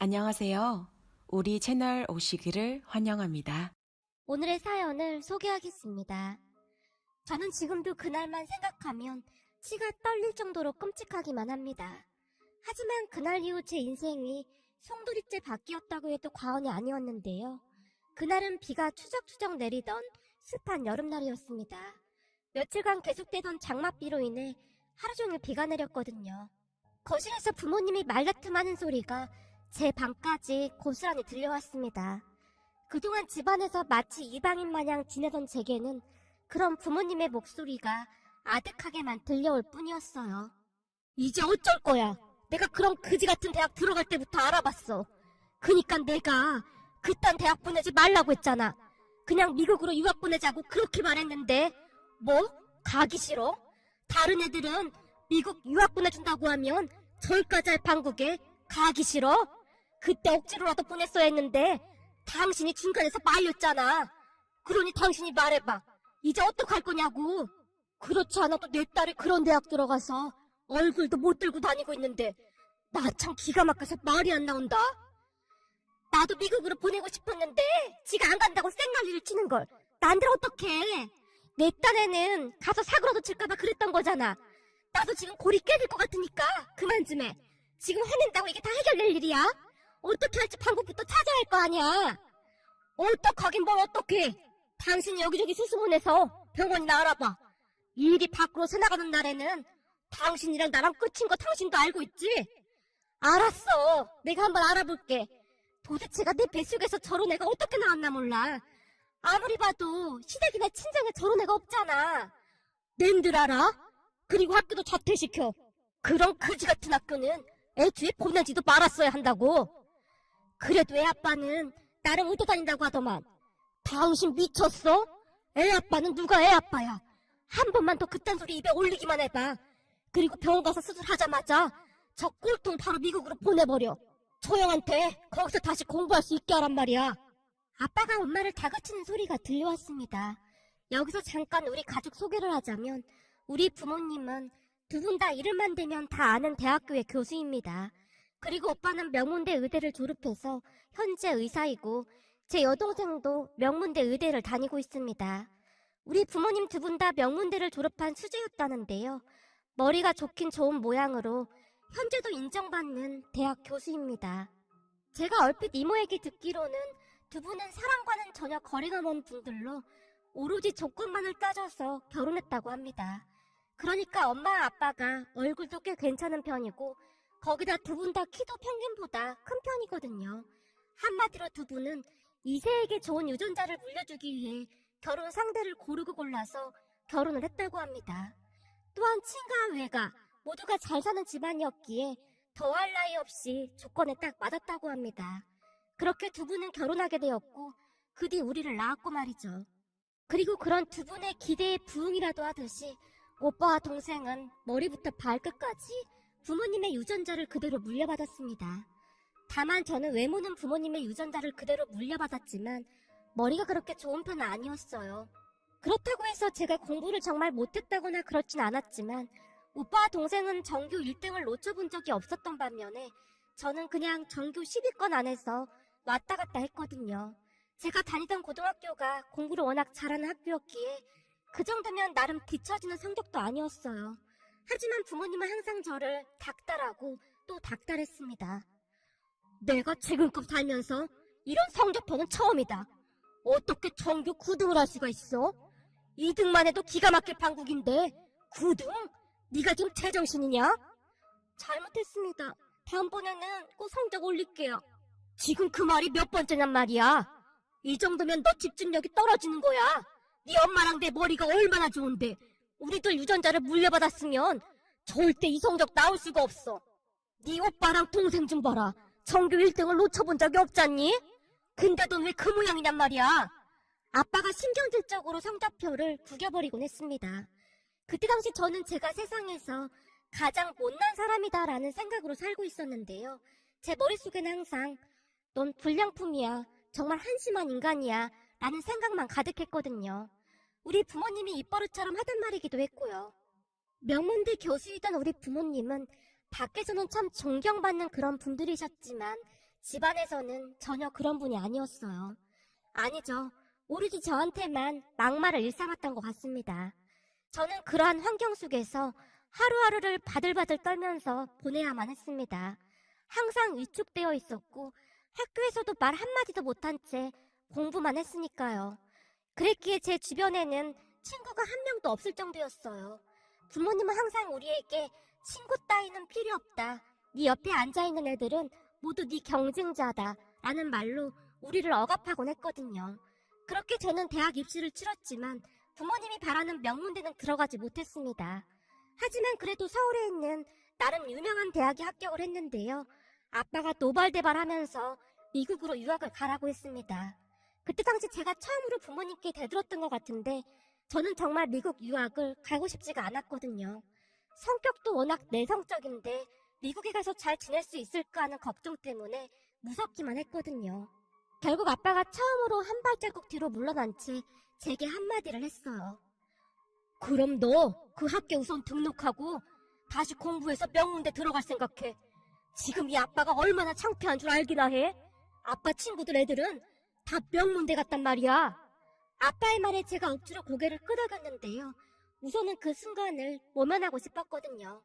안녕하세요. 우리 채널 오시기를 환영합니다. 오늘의 사연을 소개하겠습니다. 저는 지금도 그날만 생각하면 치가 떨릴 정도로 끔찍하기만 합니다. 하지만 그날 이후 제 인생이 송두리째 바뀌었다고 해도 과언이 아니었는데요. 그날은 비가 추적추적 내리던 습한 여름날이었습니다. 며칠간 계속되던 장맛비로 인해 하루 종일 비가 내렸거든요. 거실에서 부모님이 말다툼하는 소리가 제 방까지 고스란히 들려왔습니다. 그동안 집안에서 마치 이방인 마냥 지내던 제게는 그런 부모님의 목소리가 아득하게만 들려올 뿐이었어요. 이제 어쩔 거야. 내가 그런 그지 같은 대학 들어갈 때부터 알아봤어. 그니까 내가 그딴 대학 보내지 말라고 했잖아. 그냥 미국으로 유학 보내자고 그렇게 말했는데 뭐? 가기 싫어? 다른 애들은 미국 유학 보내준다고 하면 절까지 할 판국에 가기 싫어? 그때 억지로라도 보냈어야 했는데 당신이 중간에서 말렸잖아. 그러니 당신이 말해봐. 이제 어떡할 거냐고. 그렇지 않아도 내 딸이 그런 대학 들어가서 얼굴도 못 들고 다니고 있는데 나 참 기가 막혀서 말이 안 나온다. 나도 미국으로 보내고 싶었는데 지가 안 간다고 쌩난리를 치는 걸. 난들 어떡해. 내 딴에는 가서 사고라도 칠까봐 그랬던 거잖아. 나도 지금 골이 깨질 것 같으니까 그만 좀 해. 지금 화낸다고 이게 다 해결될 일이야? 어떻게 할지 방법부터 찾아야 할 거 아니야. 어떡하긴 뭘 어떡해. 당신이 여기저기 수소문해서 병원이나 알아봐. 일이 밖으로 새나가는 날에는 당신이랑 나랑 끝인 거 당신도 알고 있지? 알았어. 내가 한번 알아볼게. 도대체가 내 뱃속에서 저런 애가 어떻게 나왔나 몰라. 아무리 봐도 시댁이나 친정에 저런 애가 없잖아. 낸들 알아? 그리고 학교도 자퇴시켜. 그런 그지 같은 학교는 애초에 보내지도 말았어야 한다고. 그래도 애 아빠는 나랑 의도 다닌다고 하더만. 당신 미쳤어? 애 아빠는 누가 애 아빠야. 한 번만 더 그딴 소리 입에 올리기만 해봐. 그리고 병원 가서 수술하자마자 저 꼴통 바로 미국으로 보내버려. 저 형한테 거기서 다시 공부할 수 있게 하란 말이야. 아빠가 엄마를 다그치는 소리가 들려왔습니다. 여기서 잠깐 우리 가족 소개를 하자면 우리 부모님은 두 분 다 이름만 대면 다 아는 대학교의 교수입니다. 그리고 오빠는 명문대 의대를 졸업해서 현재 의사이고 제 여동생도 명문대 의대를 다니고 있습니다. 우리 부모님 두 분 다 명문대를 졸업한 수재였다는데요. 머리가 좋긴 좋은 모양으로 현재도 인정받는 대학 교수입니다. 제가 얼핏 이모 얘기 듣기로는 두 분은 사랑과는 전혀 거리가 먼 분들로 오로지 조건만을 따져서 결혼했다고 합니다. 그러니까 엄마 아빠가 얼굴도 꽤 괜찮은 편이고 거기다 두 분 다 키도 평균보다 큰 편이거든요. 한마디로 두 분은 2세에게 좋은 유전자를 물려주기 위해 결혼 상대를 고르고 골라서 결혼을 했다고 합니다. 또한 친가 외가 모두가 잘 사는 집안이었기에 더할 나위 없이 조건에 딱 맞았다고 합니다. 그렇게 두 분은 결혼하게 되었고 그 뒤 우리를 낳았고 말이죠. 그리고 그런 두 분의 기대에 부응이라도 하듯이 오빠와 동생은 머리부터 발끝까지 부모님의 유전자를 그대로 물려받았습니다. 다만 저는 외모는 부모님의 유전자를 그대로 물려받았지만 머리가 그렇게 좋은 편은 아니었어요. 그렇다고 해서 제가 공부를 정말 못했다거나 그렇진 않았지만 오빠와 동생은 전교 1등을 놓쳐본 적이 없었던 반면에 저는 그냥 전교 10위권 안에서 왔다 갔다 했거든요. 제가 다니던 고등학교가 공부를 워낙 잘하는 학교였기에 그 정도면 나름 뒤처지는 성적도 아니었어요. 하지만 부모님은 항상 저를 닥달하고 또 닥달했습니다. 내가 지금껏 살면서 이런 성적표는 처음이다. 어떻게 전교 9등을 할 수가 있어? 2등만 해도 기가 막힐 판국인데 9등? 네가 지금 제정신이냐? 잘못했습니다. 다음번에는 꼭 성적 올릴게요. 지금 그 말이 몇 번째냔 말이야. 이 정도면 너 집중력이 떨어지는 거야. 네 엄마랑 내 머리가 얼마나 좋은데 우리들 유전자를 물려받았으면 절대 이 성적 나올 수가 없어. 네 오빠랑 동생 좀 봐라. 전교 1등을 놓쳐본 적이 없잖니? 근데 넌 왜 그 모양이냔 말이야. 아빠가 신경질적으로 성적표를 구겨버리곤 했습니다. 그때 당시 저는 제가 세상에서 가장 못난 사람이다라는 생각으로 살고 있었는데요. 제 머릿속에는 항상 넌 불량품이야. 정말 한심한 인간이야. 라는 생각만 가득했거든요. 우리 부모님이 입버릇처럼 하던 말이기도 했고요. 명문대 교수이던 우리 부모님은 밖에서는 참 존경받는 그런 분들이셨지만 집안에서는 전혀 그런 분이 아니었어요. 아니죠. 오로지 저한테만 막말을 일삼았던 것 같습니다. 저는 그러한 환경 속에서 하루하루를 바들바들 떨면서 보내야만 했습니다. 항상 위축되어 있었고 학교에서도 말 한마디도 못한 채 공부만 했으니까요. 그랬기에 제 주변에는 친구가 한 명도 없을 정도였어요. 부모님은 항상 우리에게 친구 따위는 필요 없다. 네 옆에 앉아있는 애들은 모두 네 경쟁자다. 라는 말로 우리를 억압하곤 했거든요. 그렇게 저는 대학 입시를 치렀지만 부모님이 바라는 명문대는 들어가지 못했습니다. 하지만 그래도 서울에 있는 나름 유명한 대학에 합격을 했는데요. 아빠가 노발대발하면서 미국으로 유학을 가라고 했습니다. 그때 당시 제가 처음으로 부모님께 대들었던 것 같은데 저는 정말 미국 유학을 가고 싶지가 않았거든요. 성격도 워낙 내성적인데 미국에 가서 잘 지낼 수 있을까 하는 걱정 때문에 무섭기만 했거든요. 결국 아빠가 처음으로 한 발자국 뒤로 물러난 채 제게 한마디를 했어요. 그럼 너 그 학교 우선 등록하고 다시 공부해서 명문대 들어갈 생각해. 지금 이 아빠가 얼마나 창피한 줄 알기나 해? 아빠 친구들 애들은 다 명문대 갔단 말이야. 아빠의 말에 제가 억지로 고개를 끄덕였는데요. 우선은 그 순간을 모면하고 싶었거든요.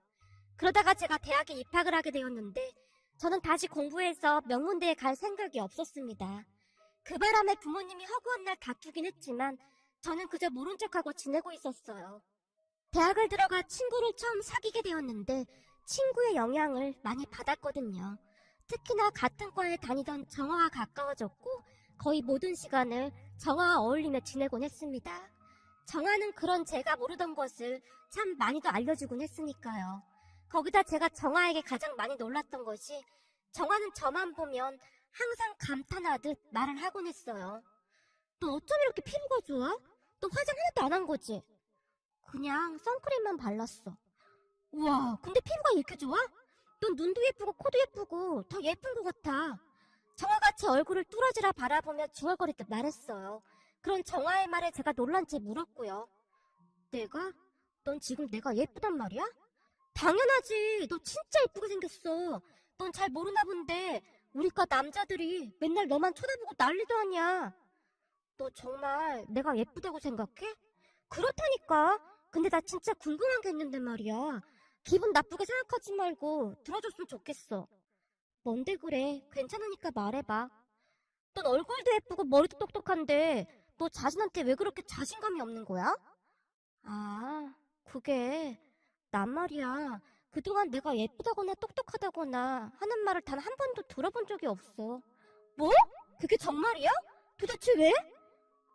그러다가 제가 대학에 입학을 하게 되었는데 저는 다시 공부해서 명문대에 갈 생각이 없었습니다. 그 바람에 부모님이 허구한 날 다투긴 했지만 저는 그저 모른 척하고 지내고 있었어요. 대학을 들어가 친구를 처음 사귀게 되었는데 친구의 영향을 많이 받았거든요. 특히나 같은 과에 다니던 정화와 가까워졌고 거의 모든 시간을 정화와 어울리며 지내곤 했습니다. 정화는 그런 제가 모르던 것을 참 많이도 알려주곤 했으니까요. 거기다 제가 정화에게 가장 많이 놀랐던 것이 정화는 저만 보면 항상 감탄하듯 말을 하곤 했어요. 너 어쩜 이렇게 피부가 좋아? 너 화장 하나도 안 한 거지? 그냥 선크림만 발랐어. 우와, 근데 피부가 이렇게 좋아? 넌 눈도 예쁘고 코도 예쁘고 더 예쁜 것 같아. 정화가 제 얼굴을 뚫어지라 바라보며 중얼거리듯 말했어요. 그런 정화의 말에 제가 놀란 채 물었고요. 내가? 넌 지금 내가 예쁘단 말이야? 당연하지. 너 진짜 예쁘게 생겼어. 넌 잘 모르나 본데 우리과 남자들이 맨날 너만 쳐다보고 난리도 아니야. 너 정말 내가 예쁘다고 생각해? 그렇다니까. 근데 나 진짜 궁금한 게 있는데 말이야. 기분 나쁘게 생각하지 말고 들어줬으면 좋겠어. 뭔데 그래? 괜찮으니까 말해봐. 넌 얼굴도 예쁘고 머리도 똑똑한데 너 자신한테 왜 그렇게 자신감이 없는 거야? 아, 그게 난 말이야. 그동안 내가 예쁘다거나 똑똑하다거나 하는 말을 단 한 번도 들어본 적이 없어. 뭐? 그게 정말이야? 도대체 왜?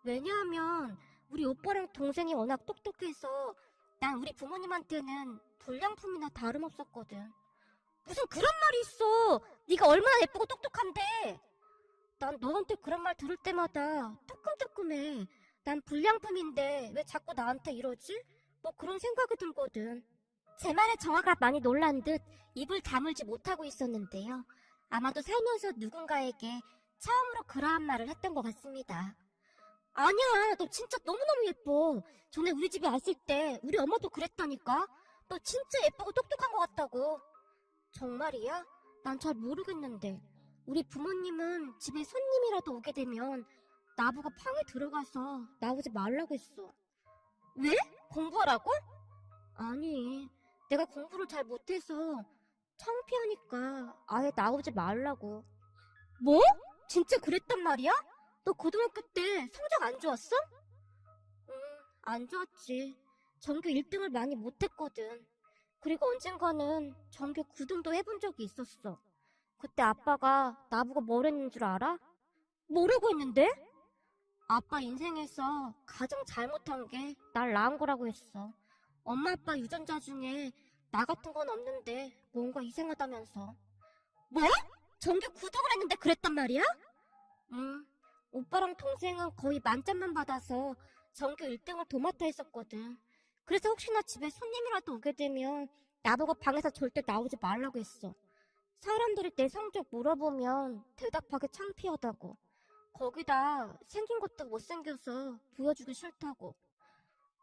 왜냐하면 우리 오빠랑 동생이 워낙 똑똑해서 난 우리 부모님한테는 불량품이나 다름없었거든. 무슨 그런 말이 있어. 네가 얼마나 예쁘고 똑똑한데. 난 너한테 그런 말 들을 때마다 뜨끔뜨끔해. 난 불량품인데 왜 자꾸 나한테 이러지? 뭐 그런 생각이 들거든. 제 말에 정화가 많이 놀란 듯 입을 다물지 못하고 있었는데요. 아마도 살면서 누군가에게 처음으로 그러한 말을 했던 것 같습니다. 아니야, 너 진짜 너무너무 예뻐. 전에 우리 집에 왔을 때 우리 엄마도 그랬다니까. 너 진짜 예쁘고 똑똑한 것 같다고. 정말이야? 난 잘 모르겠는데. 우리 부모님은 집에 손님이라도 오게 되면 나보고 방에 들어가서 나오지 말라고 했어. 왜? 공부하라고? 아니, 내가 공부를 잘 못해서 창피하니까 아예 나오지 말라고. 뭐? 진짜 그랬단 말이야? 너 고등학교 때 성적 안 좋았어? 안 좋았지. 전교 1등을 많이 못했거든. 그리고 언젠가는 전교 9등도 해본 적이 있었어. 그때 아빠가 나보고 뭘 했는 줄 알아? 뭐라고 했는데? 아빠 인생에서 가장 잘못한 게 날 낳은 거라고 했어. 엄마 아빠 유전자 중에 나 같은 건 없는데 뭔가 이상하다면서. 뭐? 전교 9등을 했는데 그랬단 말이야? 오빠랑 동생은 거의 만점만 받아서 전교 1등을 도맡아 했었거든. 그래서 혹시나 집에 손님이라도 오게 되면 나보고 방에서 절대 나오지 말라고 했어. 사람들이 내 성적 물어보면 대답하기 창피하다고. 거기다 생긴 것도 못생겨서 보여주기 싫다고.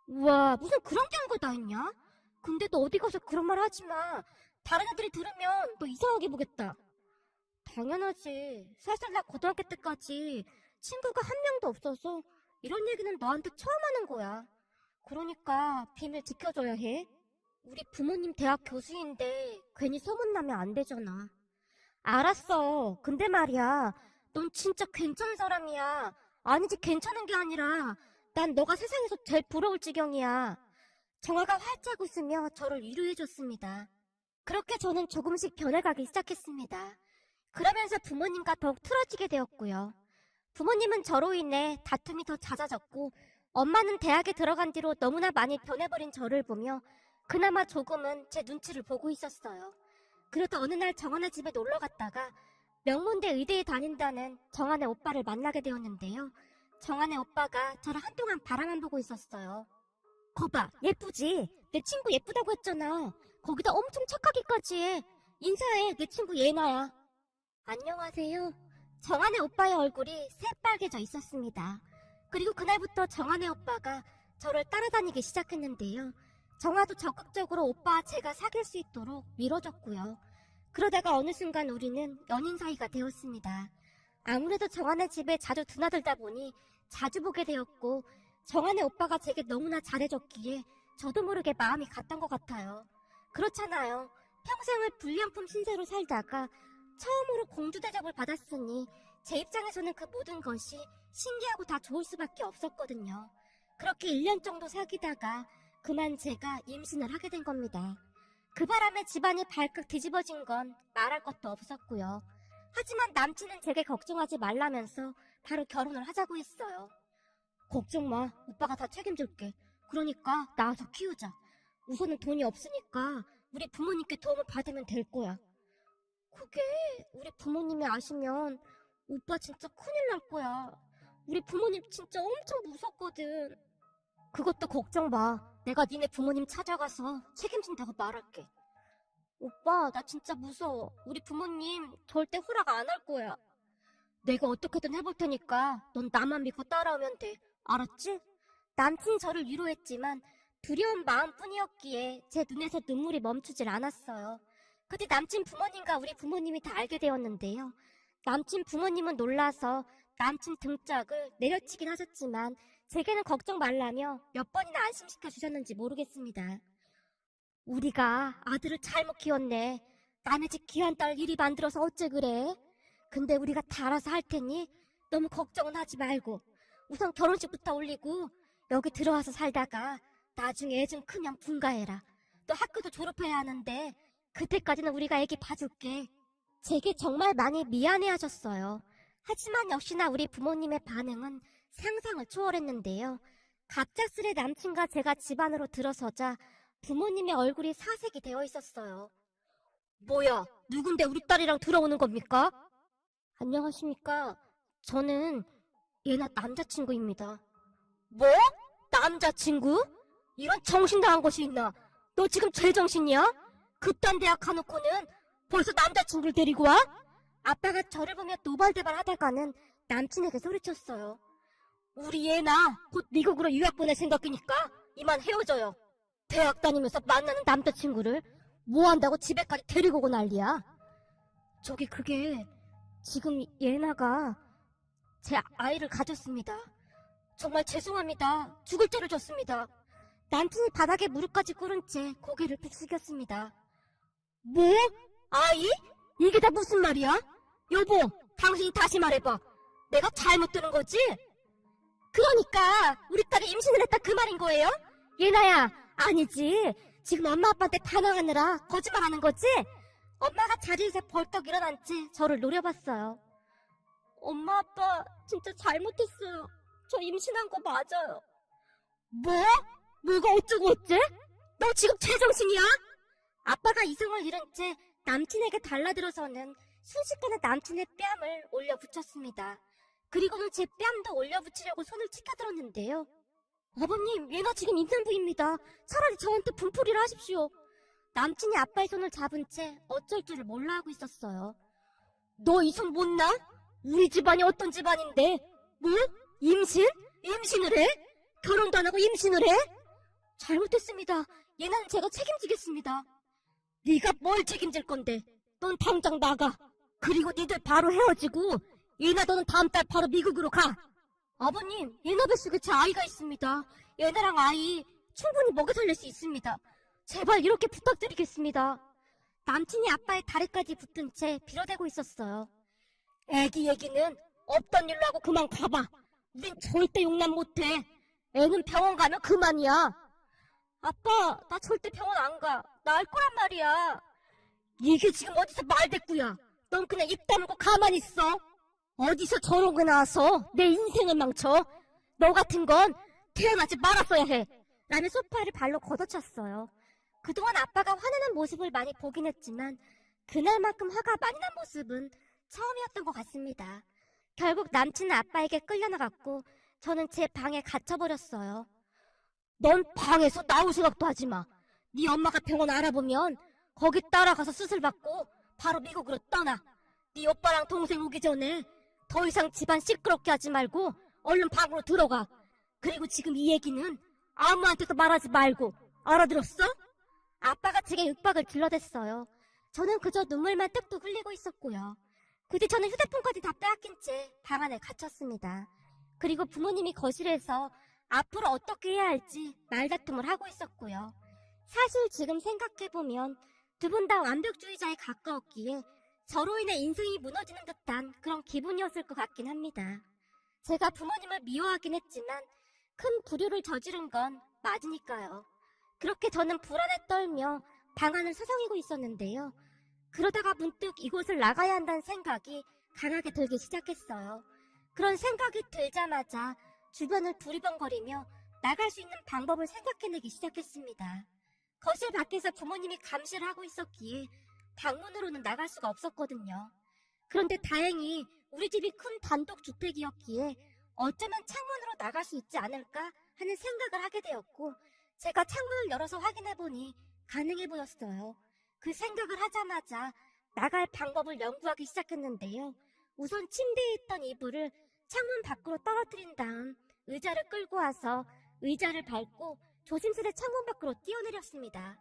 우와, 무슨 그런 경우가 다 있냐? 근데 너 어디 가서 그런 말 하지 마. 다른 애들이 들으면 너 이상하게 보겠다. 당연하지. 사실 나 고등학교 때까지 친구가 한 명도 없어서 이런 얘기는 너한테 처음 하는 거야. 그러니까 비밀 지켜줘야 해. 우리 부모님 대학 교수인데 괜히 소문나면 안 되잖아. 알았어. 근데 말이야. 넌 진짜 괜찮은 사람이야. 아니지 괜찮은 게 아니라 난 너가 세상에서 제일 부러울 지경이야. 정아가 활짝 웃으며 저를 위로해줬습니다. 그렇게 저는 조금씩 변해가기 시작했습니다. 그러면서 부모님과 더욱 틀어지게 되었고요. 부모님은 저로 인해 다툼이 더 잦아졌고 엄마는 대학에 들어간 뒤로 너무나 많이 변해버린 저를 보며 그나마 조금은 제 눈치를 보고 있었어요. 그러다 어느 날 정한의 집에 놀러 갔다가 명문대 의대에 다닌다는 정한의 오빠를 만나게 되었는데요. 정한의 오빠가 저를 한동안 바라만 보고 있었어요. 거봐, 예쁘지? 내 친구 예쁘다고 했잖아. 거기다 엄청 착하기까지 해. 인사해, 내 친구 예나야. 안녕하세요. 정한의 오빠의 얼굴이 새빨개져 있었습니다. 그리고 그날부터 정한의 오빠가 저를 따라다니기 시작했는데요. 정아도 적극적으로 오빠와 제가 사귈 수 있도록 밀어줬고요. 그러다가 어느 순간 우리는 연인 사이가 되었습니다. 아무래도 정한의 집에 자주 드나들다 보니 자주 보게 되었고 정한의 오빠가 제게 너무나 잘해줬기에 저도 모르게 마음이 갔던 것 같아요. 그렇잖아요. 평생을 불량품 신세로 살다가 처음으로 공주 대접을 받았으니 제 입장에서는 그 모든 것이 신기하고 다 좋을 수밖에 없었거든요. 그렇게 1년 정도 사귀다가 그만 제가 임신을 하게 된 겁니다. 그 바람에 집안이 발칵 뒤집어진 건 말할 것도 없었고요. 하지만 남친은 제게 걱정하지 말라면서 바로 결혼을 하자고 했어요. 걱정 마. 오빠가 다 책임질게. 그러니까 낳아서 키우자. 우선은 돈이 없으니까 우리 부모님께 도움을 받으면 될 거야. 그게 우리 부모님이 아시면 오빠 진짜 큰일 날 거야. 우리 부모님 진짜 엄청 무섭거든. 그것도 걱정 마. 내가 니네 부모님 찾아가서 책임진다고 말할게. 오빠, 나 진짜 무서워. 우리 부모님 절대 허락 안 할 거야. 내가 어떻게든 해볼 테니까 넌 나만 믿고 따라오면 돼. 알았지? 남친이 저를 위로했지만 두려운 마음뿐이었기에 제 눈에서 눈물이 멈추질 않았어요. 그때 남친 부모님과 우리 부모님이 다 알게 되었는데요. 남친 부모님은 놀라서 남친 등짝을 내려치긴 하셨지만 제게는 걱정 말라며 몇 번이나 안심시켜 주셨는지 모르겠습니다. 우리가 아들을 잘못 키웠네. 남의 집 귀한 딸 이리 만들어서 어째 그래? 근데 우리가 다 알아서 할 테니 너무 걱정은 하지 말고 우선 결혼식부터 올리고 여기 들어와서 살다가 나중에 애 좀 크면 분가해라. 너 학교도 졸업해야 하는데 그때까지는 우리가 애기 봐줄게. 제게 정말 많이 미안해하셨어요. 하지만 역시나 우리 부모님의 반응은 상상을 초월했는데요. 갑작스레 남친과 제가 집 안으로 들어서자 부모님의 얼굴이 사색이 되어 있었어요. 뭐야, 누군데 우리 딸이랑 들어오는 겁니까? 안녕하십니까. 저는 예나 남자친구입니다. 뭐? 남자친구? 이런 정신 나간 것이 있나? 너 지금 제정신이야? 그딴 대학 가놓고는 벌써 남자친구를 데리고 와? 아빠가 저를 보며 노발대발 하다가는 남친에게 소리쳤어요. 우리 예나 곧 미국으로 유학 보낼 생각이니까 이만 헤어져요. 대학 다니면서 만나는 남자친구를 뭐 한다고 집에까지 데리고 오고 난리야. 저기 그게 지금 예나가 제 아이를 가졌습니다. 정말 죄송합니다. 죽을 죄를 졌습니다. 남친이 바닥에 무릎까지 꿇은 채 고개를 푹 숙였습니다. 뭐? 아이? 이게 다 무슨 말이야? 여보, 당신이 다시 말해봐. 내가 잘못 들은 거지? 그러니까 우리 딸이 임신을 했다 그 말인 거예요? 예나야, 아니지. 지금 엄마 아빠한테 반항하느라 거짓말하는 거지? 엄마가 자리에서 벌떡 일어난 채 저를 노려봤어요. 엄마 아빠 진짜 잘못했어요. 저 임신한 거 맞아요. 뭐? 뭐가 어쩌고 어째? 너 지금 제정신이야? 아빠가 이성을 잃은 채 남친에게 달라들어서는 순식간에 남친의 뺨을 올려 붙였습니다. 그리고는 제 뺨도 올려 붙이려고 손을 치켜들었는데요. 아버님, 얘가 지금 임산부입니다. 차라리 저한테 분풀이를 하십시오. 남친이 아빠의 손을 잡은 채 어쩔 줄을 몰라 하고 있었어요. 너 이 손 못 놔? 우리 집안이 어떤 집안인데? 뭐? 임신? 임신을 해? 결혼도 안 하고 임신을 해? 잘못했습니다. 얘는 제가 책임지겠습니다. 네가 뭘 책임질 건데? 넌 당장 나가. 그리고 니들 바로 헤어지고 예나 너는 다음 달 바로 미국으로 가. 아버님, 예나 뱃속에 제 아이가 있습니다. 예나랑 아이 충분히 먹여 살릴 수 있습니다. 제발 이렇게 부탁드리겠습니다. 남친이 아빠의 다리까지 붙은 채 빌어대고 있었어요. 애기 얘기는 없던 일로 하고 그만 가봐. 우린 절대 용납 못해. 애는 병원 가면 그만이야. 아빠, 나 절대 병원 안 가. 나 알 거란 말이야. 이게 지금 어디서 말대꾸야. 넌 그냥 입 다물고 가만히 있어. 어디서 저런 거 나와서 내 인생을 망쳐. 너 같은 건 태어나지 말았어야 해. 라며 소파를 발로 걷어찼어요. 그동안 아빠가 화내는 모습을 많이 보긴 했지만 그날만큼 화가 많이 난 모습은 처음이었던 것 같습니다. 결국 남친은 아빠에게 끌려나갔고 저는 제 방에 갇혀버렸어요. 넌 방에서 나올 생각도 하지 마. 네 엄마가 병원 알아보면 거기 따라가서 수술받고 바로 미국으로 떠나. 네 오빠랑 동생 오기 전에 더 이상 집안 시끄럽게 하지 말고 얼른 방으로 들어가. 그리고 지금 이 얘기는 아무한테도 말하지 말고. 알아들었어? 아빠가 제게 육박을 길러댔어요. 저는 그저 눈물만 뚝뚝 흘리고 있었고요. 그 뒤 저는 휴대폰까지 다 빼앗긴 채 방 안에 갇혔습니다. 그리고 부모님이 거실에서 앞으로 어떻게 해야 할지 말다툼을 하고 있었고요. 사실 지금 생각해보면 두 분 다 완벽주의자에 가까웠기에 저로 인해 인생이 무너지는 듯한 그런 기분이었을 것 같긴 합니다. 제가 부모님을 미워하긴 했지만 큰 불효를 저지른 건 맞으니까요. 그렇게 저는 불안에 떨며 방 안을 서성이고 있었는데요. 그러다가 문득 이곳을 나가야 한다는 생각이 강하게 들기 시작했어요. 그런 생각이 들자마자 주변을 두리번거리며 나갈 수 있는 방법을 생각해내기 시작했습니다. 거실 밖에서 부모님이 감시를 하고 있었기에 방문으로는 나갈 수가 없었거든요. 그런데 다행히 우리 집이 큰 단독주택이었기에 어쩌면 창문으로 나갈 수 있지 않을까 하는 생각을 하게 되었고 제가 창문을 열어서 확인해보니 가능해 보였어요. 그 생각을 하자마자 나갈 방법을 연구하기 시작했는데요. 우선 침대에 있던 이불을 창문 밖으로 떨어뜨린 다음 의자를 끌고 와서 의자를 밟고 조심스레 창문 밖으로 뛰어내렸습니다.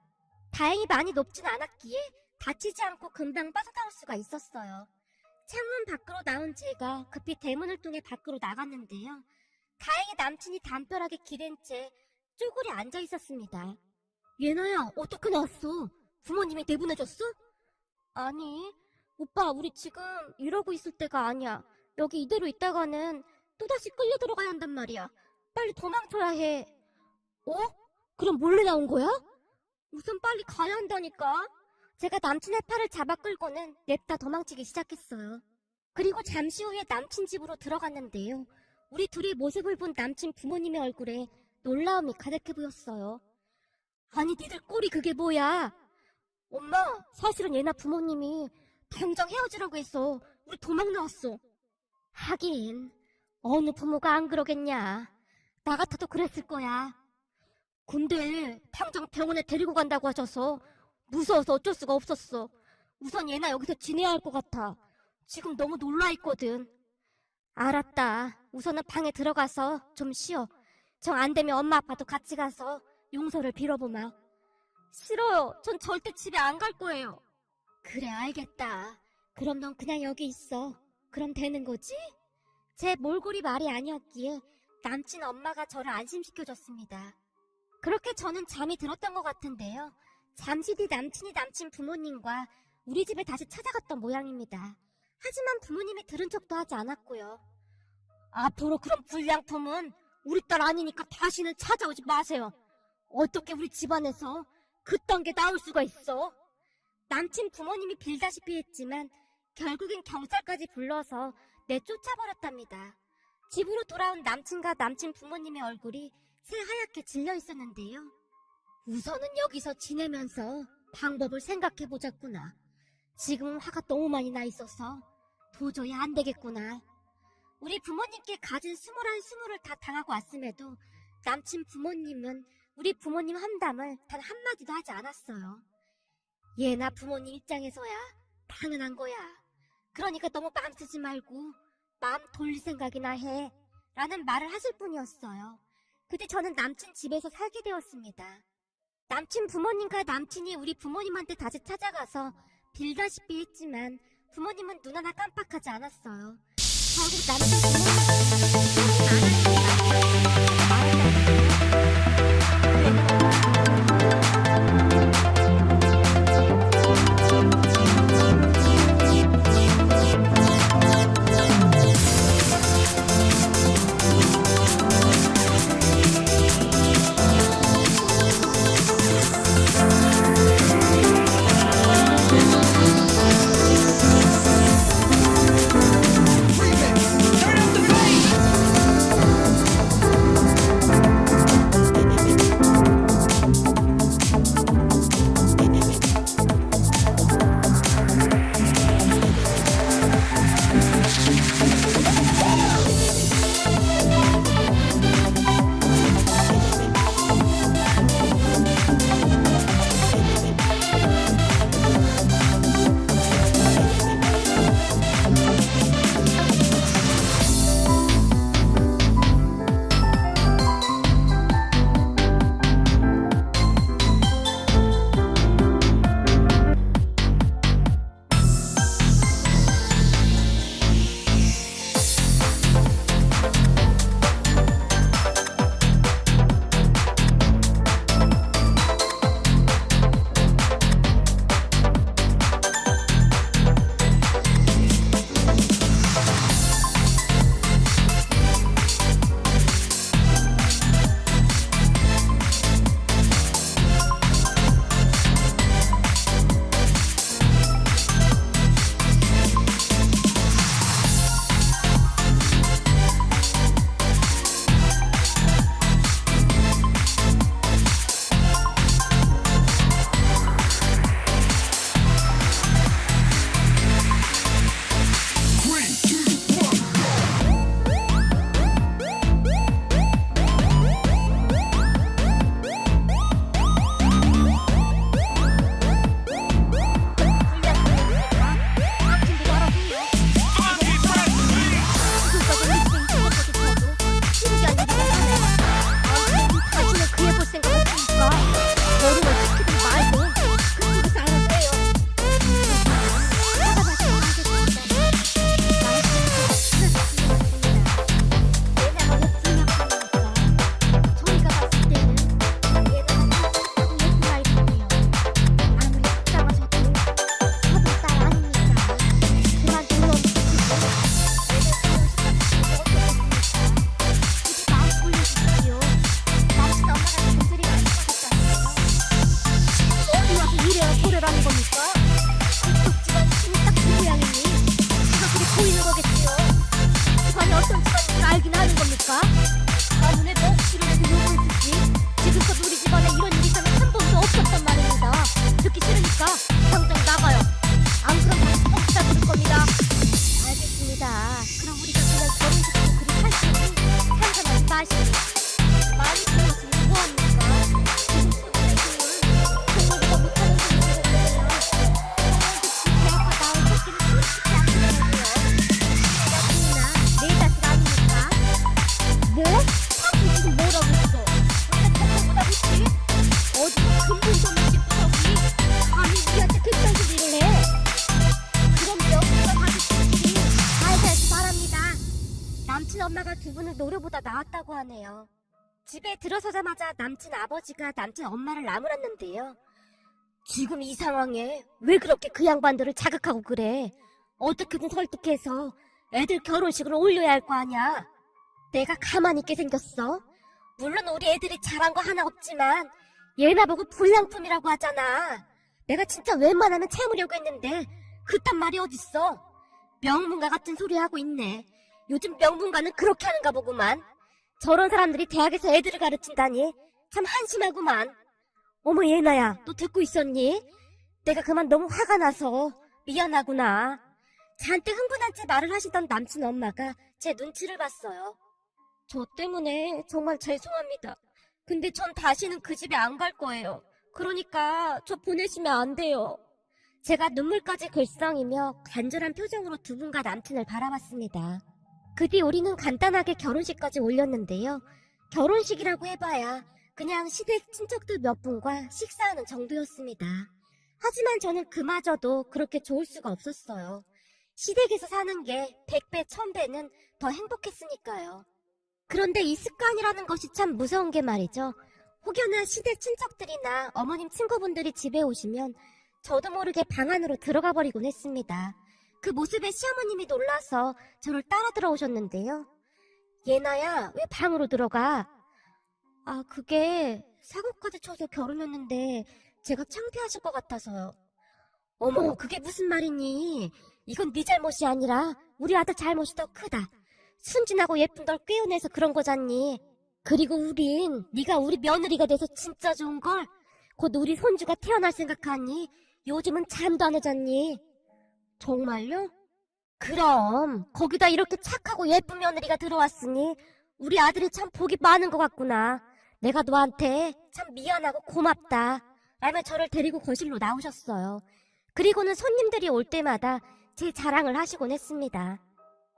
다행히 많이 높진 않았기에 다치지 않고 금방 빠져나올 수가 있었어요. 창문 밖으로 나온 제가 급히 대문을 통해 밖으로 나갔는데요. 다행히 남친이 담벼락에 기댄 채 쭈그려 앉아 있었습니다. 예나야, 어떻게 나왔어? 부모님이 내보내줬어? 아니, 오빠 우리 지금 이러고 있을 때가 아니야. 여기 이대로 있다가는 또다시 끌려 들어가야 한단 말이야. 빨리 도망쳐야 해. 어? 그럼 몰래 나온 거야? 우선 빨리 가야 한다니까. 제가 남친의 팔을 잡아 끌고는 냅다 도망치기 시작했어요. 그리고 잠시 후에 남친 집으로 들어갔는데요. 우리 둘이 모습을 본 남친 부모님의 얼굴에 놀라움이 가득해 보였어요. 아니 니들 꼴이 그게 뭐야? 엄마, 사실은 예나 부모님이 당장 헤어지라고 해서 우리 도망 나왔어. 하긴 어느 부모가 안 그러겠냐. 나 같아도 그랬을 거야. 근데 당장 병원에 데리고 간다고 하셔서 무서워서 어쩔 수가 없었어. 우선 예나 여기서 지내야 할 것 같아. 지금 너무 놀라있거든. 알았다. 우선은 방에 들어가서 좀 쉬어. 정 안 되면 엄마 아빠도 같이 가서 용서를 빌어보마. 싫어요. 전 절대 집에 안 갈 거예요. 그래, 알겠다. 그럼 넌 그냥 여기 있어. 그럼 되는 거지? 제 몰골이 말이 아니었기에 남친 엄마가 저를 안심시켜줬습니다. 그렇게 저는 잠이 들었던 것 같은데요. 잠시 뒤 남친이 남친 부모님과 우리 집에 다시 찾아갔던 모양입니다. 하지만 부모님이 들은 척도 하지 않았고요. 앞으로 그런 불량품은 우리 딸 아니니까 다시는 찾아오지 마세요. 어떻게 우리 집안에서 그딴 게 나올 수가 있어? 남친 부모님이 빌다시피 했지만 결국엔 경찰까지 불러서 내쫓아버렸답니다. 집으로 돌아온 남친과 남친 부모님의 얼굴이 새하얗게 질려 있었는데요. 우선은 여기서 지내면서 방법을 생각해보자꾸나. 지금은 화가 너무 많이 나 있어서 도저히 안 되겠구나. 우리 부모님께 가진 스물한 스물을 다 당하고 왔음에도 남친 부모님은 우리 부모님 함담을 단 한마디도 하지 않았어요. 예나 부모님 입장에서야 당연한 거야. 그러니까 너무 마음 쓰지 말고 마음 돌릴 생각이나 해. 라는 말을 하실 뿐이었어요. 그때 저는 남친 집에서 살게 되었습니다. 남친 부모님과 남친이 우리 부모님한테 다시 찾아가서 빌다시피 했지만 부모님은 눈 하나 깜빡하지 않았어요. 결국 남친 부모님은 말을 엄마가 두 분을 노려보다 나왔다고 하네요. 집에 들어서자마자 남친 아버지가 남친 엄마를 나무랐는데요. 지금 이 상황에 왜 그렇게 그 양반들을 자극하고 그래? 어떻게든 설득해서 애들 결혼식을 올려야 할 거 아냐? 내가 가만히 있게 생겼어? 물론 우리 애들이 잘한 거 하나 없지만 얘나 보고 불량품이라고 하잖아. 내가 진짜 웬만하면 참으려고 했는데 그딴 말이 어딨어? 명문가 같은 소리 하고 있네. 요즘 명문가는 그렇게 하는가 보구만. 저런 사람들이 대학에서 애들을 가르친다니 참 한심하구만. 어머 예나야, 너 듣고 있었니? 내가 그만 너무 화가 나서 미안하구나. 잔뜩 흥분한 채 말을 하시던 남친 엄마가 제 눈치를 봤어요. 저 때문에 정말 죄송합니다. 근데 전 다시는 그 집에 안 갈 거예요. 그러니까 저 보내시면 안 돼요. 제가 눈물까지 글썽이며 간절한 표정으로 두 분과 남친을 바라봤습니다. 그 뒤 우리는 간단하게 결혼식까지 올렸는데요. 결혼식이라고 해봐야 그냥 시댁 친척들 몇 분과 식사하는 정도였습니다. 하지만 저는 그마저도 그렇게 좋을 수가 없었어요. 시댁에서 사는 게 100배, 1000배는 더 행복했으니까요. 그런데 이 습관이라는 것이 참 무서운 게 말이죠. 혹여나 시댁 친척들이나 어머님 친구분들이 집에 오시면 저도 모르게 방 안으로 들어가 버리곤 했습니다. 그 모습에 시어머님이 놀라서 저를 따라 들어오셨는데요. 예나야, 왜 방으로 들어가? 아, 그게 사고까지 쳐서 결혼했는데 제가 창피하실 것 같아서요. 어머, 그게 무슨 말이니? 이건 네 잘못이 아니라 우리 아들 잘못이 더 크다. 순진하고 예쁜 널 꿰어내서 그런 거잖니. 그리고 우린 네가 우리 며느리가 돼서 진짜 좋은걸. 곧 우리 손주가 태어날 생각하니 요즘은 잠도 안 오잖니. 정말요? 그럼 거기다 이렇게 착하고 예쁜 며느리가 들어왔으니 우리 아들이 참 복이 많은 것 같구나. 내가 너한테 참 미안하고 고맙다 라며 저를 데리고 거실로 나오셨어요. 그리고는 손님들이 올 때마다 제 자랑을 하시곤 했습니다.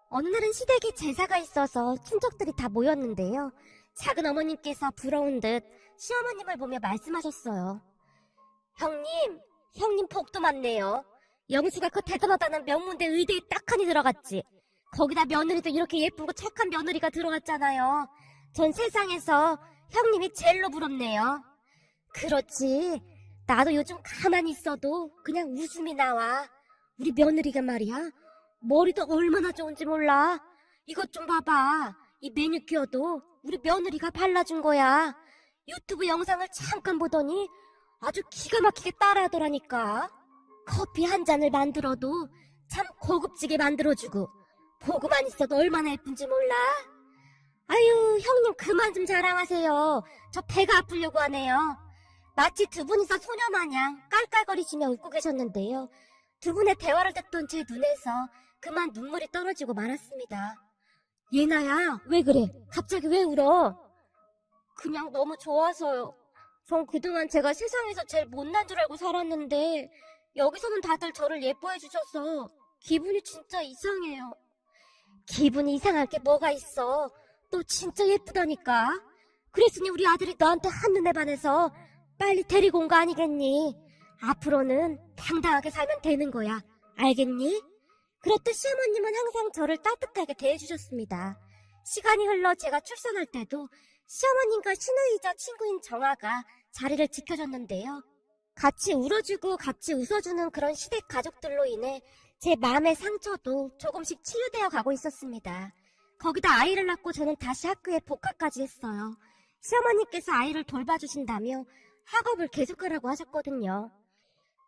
어느 날은 시댁에 제사가 있어서 친척들이 다 모였는데요. 작은 어머님께서 부러운 듯 시어머님을 보며 말씀하셨어요. 형님 복도 많네요. 영수가 그 대단하다는 명문대 의대에 딱하니 들어갔지. 거기다 며느리도 이렇게 예쁘고 착한 며느리가 들어갔잖아요. 전 세상에서 형님이 제일로 부럽네요. 그렇지. 나도 요즘 가만히 있어도 그냥 웃음이 나와. 우리 며느리가 말이야. 머리도 얼마나 좋은지 몰라. 이것 좀 봐봐. 이 매니큐어도 우리 며느리가 발라준 거야. 유튜브 영상을 잠깐 보더니 아주 기가 막히게 따라하더라니까. 커피 한 잔을 만들어도 참 고급지게 만들어주고 보고만 있어도 얼마나 예쁜지 몰라. 아유, 형님 그만 좀 자랑하세요. 저 배가 아프려고 하네요. 마치 두 분이서 소녀마냥 깔깔거리시며 웃고 계셨는데요. 두 분의 대화를 듣던 제 눈에서 그만 눈물이 떨어지고 말았습니다. 예나야, 왜 그래? 갑자기 왜 울어? 그냥 너무 좋아서요. 전 그동안 제가 세상에서 제일 못난 줄 알고 살았는데 여기서는 다들 저를 예뻐해 주셔서 기분이 진짜 이상해요. 기분이 이상할 게 뭐가 있어. 너 진짜 예쁘다니까. 그랬으니 우리 아들이 너한테 한눈에 반해서 빨리 데리고 온 거 아니겠니? 앞으로는 당당하게 살면 되는 거야. 알겠니? 그렇듯 시어머님은 항상 저를 따뜻하게 대해주셨습니다. 시간이 흘러 제가 출산할 때도 시어머님과 시누이자 친구인 정아가 자리를 지켜줬는데요. 같이 울어주고 같이 웃어주는 그런 시댁 가족들로 인해 제 마음의 상처도 조금씩 치유되어 가고 있었습니다. 거기다 아이를 낳고 저는 다시 학교에 복학까지 했어요. 시어머니께서 아이를 돌봐주신다며 학업을 계속하라고 하셨거든요.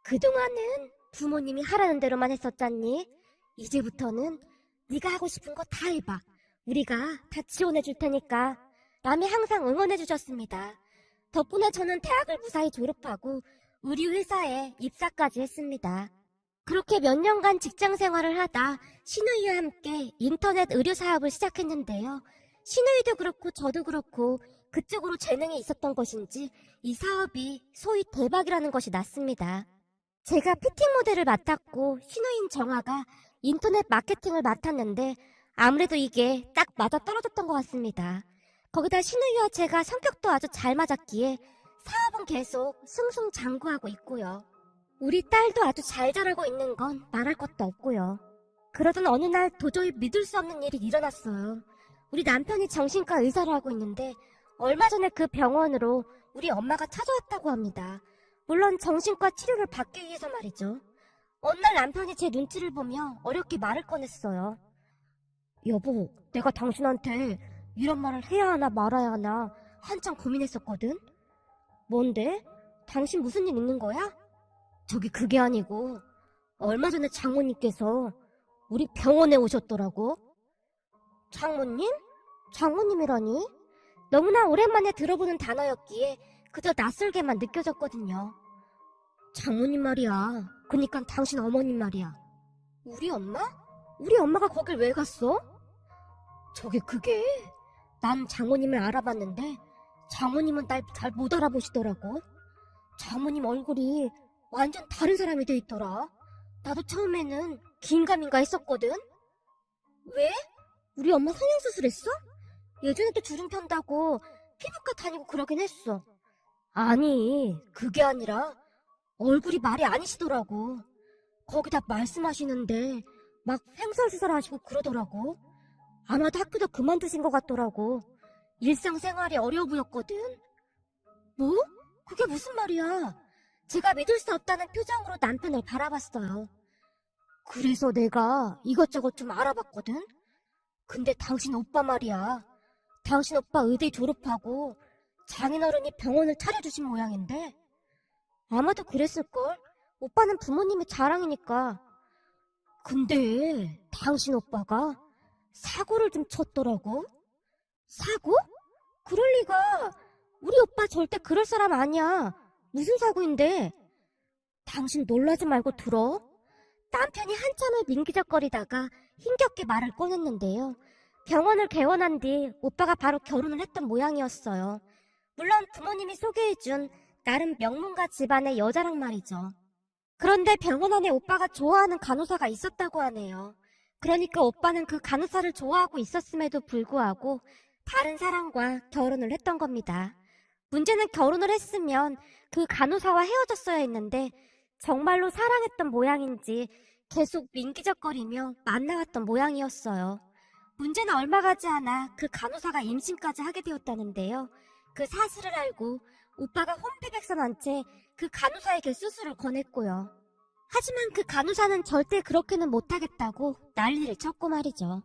그동안은 부모님이 하라는 대로만 했었잖니? 이제부터는 네가 하고 싶은 거 다 해봐. 우리가 다 지원해 줄 테니까 라며 항상 응원해 주셨습니다. 덕분에 저는 대학을 무사히 졸업하고 의류회사에 입사까지 했습니다. 그렇게 몇 년간 직장 생활을 하다 시누이와 함께 인터넷 의류 사업을 시작했는데요. 시누이도 그렇고 저도 그렇고 그쪽으로 재능이 있었던 것인지 이 사업이 소위 대박이라는 것이 났습니다. 제가 피팅 모델을 맡았고 시누이인 정아가 인터넷 마케팅을 맡았는데 아무래도 이게 딱 맞아떨어졌던 것 같습니다. 거기다 시누이와 제가 성격도 아주 잘 맞았기에 사업은 계속 승승장구하고 있고요. 우리 딸도 아주 잘 자라고 있는 건 말할 것도 없고요. 그러던 어느 날 도저히 믿을 수 없는 일이 일어났어요. 우리 남편이 정신과 의사를 하고 있는데 얼마 전에 그 병원으로 우리 엄마가 찾아왔다고 합니다. 물론 정신과 치료를 받기 위해서 말이죠. 어느 날 남편이 제 눈치를 보며 어렵게 말을 꺼냈어요. 여보, 내가 당신한테 이런 말을 해야 하나 말아야 하나 한참 고민했었거든? 뭔데? 당신 무슨 일 있는 거야? 저기 그게 아니고 얼마 전에 장모님께서 우리 병원에 오셨더라고. 장모님? 장모님이라니? 너무나 오랜만에 들어보는 단어였기에 그저 낯설게만 느껴졌거든요. 장모님 말이야. 그니까 당신 어머님 말이야. 우리 엄마? 우리 엄마가 거길 왜 갔어? 저기 그게 난 장모님을 알아봤는데 장모님은 날 잘 못 알아보시더라고. 장모님 얼굴이 완전 다른 사람이 돼 있더라. 나도 처음에는 긴가민가 했었거든. 왜? 우리 엄마 성형수술했어? 예전에도 주름 편다고 피부과 다니고 그러긴 했어. 아니, 그게 아니라 얼굴이 말이 아니시더라고. 거기다 말씀하시는데 막 횡설수설 하시고 그러더라고. 아마도 학교도 그만두신 것 같더라고. 일상생활이 어려워 보였거든. 뭐? 그게 무슨 말이야? 제가 믿을 수 없다는 표정으로 남편을 바라봤어요. 그래서 내가 이것저것 좀 알아봤거든? 근데 당신 오빠 말이야. 당신 오빠 의대 졸업하고 장인어른이 병원을 차려주신 모양인데 아마도 그랬을걸? 오빠는 부모님의 자랑이니까. 근데 당신 오빠가 사고를 좀 쳤더라고. 사고? 그럴 리가. 우리 오빠 절대 그럴 사람 아니야. 무슨 사고인데? 당신 놀라지 말고 들어. 남편이 한참을 민기적거리다가 힘겹게 말을 꺼냈는데요. 병원을 개원한 뒤 오빠가 바로 결혼을 했던 모양이었어요. 물론 부모님이 소개해준 나름 명문가 집안의 여자랑 말이죠. 그런데 병원 안에 오빠가 좋아하는 간호사가 있었다고 하네요. 그러니까 오빠는 그 간호사를 좋아하고 있었음에도 불구하고 다른 사람과 결혼을 했던 겁니다. 문제는 결혼을 했으면 그 간호사와 헤어졌어야 했는데 정말로 사랑했던 모양인지 계속 민기적거리며 만나왔던 모양이었어요. 문제는 얼마 가지 않아 그 간호사가 임신까지 하게 되었다는데요. 그 사실을 알고 오빠가 혼비백산한 채 그 간호사에게 수술을 권했고요. 하지만 그 간호사는 절대 그렇게는 못하겠다고 난리를 쳤고 말이죠.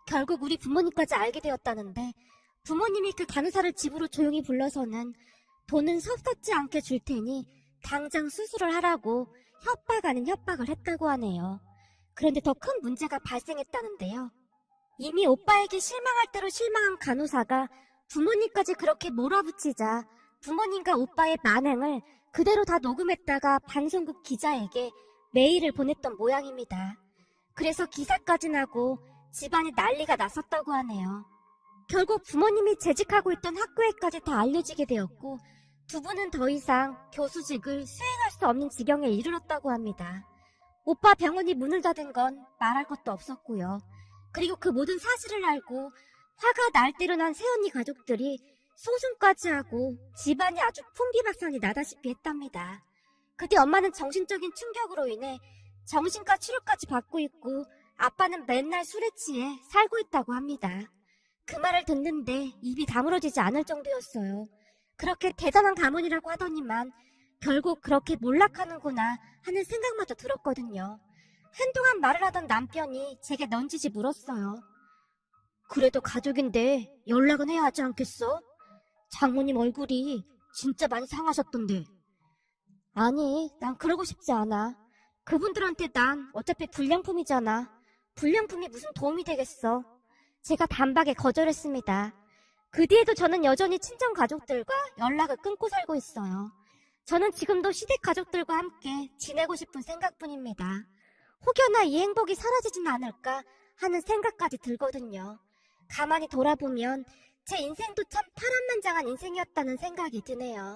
결국 우리 부모님까지 알게 되었다는데 부모님이 그 간호사를 집으로 조용히 불러서는 돈은 섭섭지 않게 줄 테니 당장 수술을 하라고 협박 아닌 협박을 했다고 하네요. 그런데 더 큰 문제가 발생했다는데요. 이미 오빠에게 실망할 대로 실망한 간호사가 부모님까지 그렇게 몰아붙이자 부모님과 오빠의 만행을 그대로 다 녹음했다가 방송국 기자에게 메일을 보냈던 모양입니다. 그래서 기사까지 나고 집안에 난리가 났었다고 하네요. 결국 부모님이 재직하고 있던 학교에까지 다 알려지게 되었고 두 분은 더 이상 교수직을 수행할 수 없는 지경에 이르렀다고 합니다. 오빠 병원이 문을 닫은 건 말할 것도 없었고요. 그리고 그 모든 사실을 알고 화가 날 대로 난 새언니 가족들이 소송까지 하고 집안이 아주 풍비박산이 나다시피 했답니다. 그때 엄마는 정신적인 충격으로 인해 정신과 치료까지 받고 있고 아빠는 맨날 술에 취해 살고 있다고 합니다. 그 말을 듣는데 입이 다물어지지 않을 정도였어요. 그렇게 대단한 가문이라고 하더니만 결국 그렇게 몰락하는구나 하는 생각마저 들었거든요. 한동안 말을 하던 남편이 제게 넌지시 물었어요. 그래도 가족인데 연락은 해야 하지 않겠어? 장모님 얼굴이 진짜 많이 상하셨던데. 아니, 난 그러고 싶지 않아. 그분들한테 난 어차피 불량품이잖아. 불량품이 무슨 도움이 되겠어. 제가 단박에 거절했습니다. 그 뒤에도 저는 여전히 친정 가족들과 연락을 끊고 살고 있어요. 저는 지금도 시댁 가족들과 함께 지내고 싶은 생각뿐입니다. 혹여나 이 행복이 사라지진 않을까 하는 생각까지 들거든요. 가만히 돌아보면 제 인생도 참 파란만장한 인생이었다는 생각이 드네요.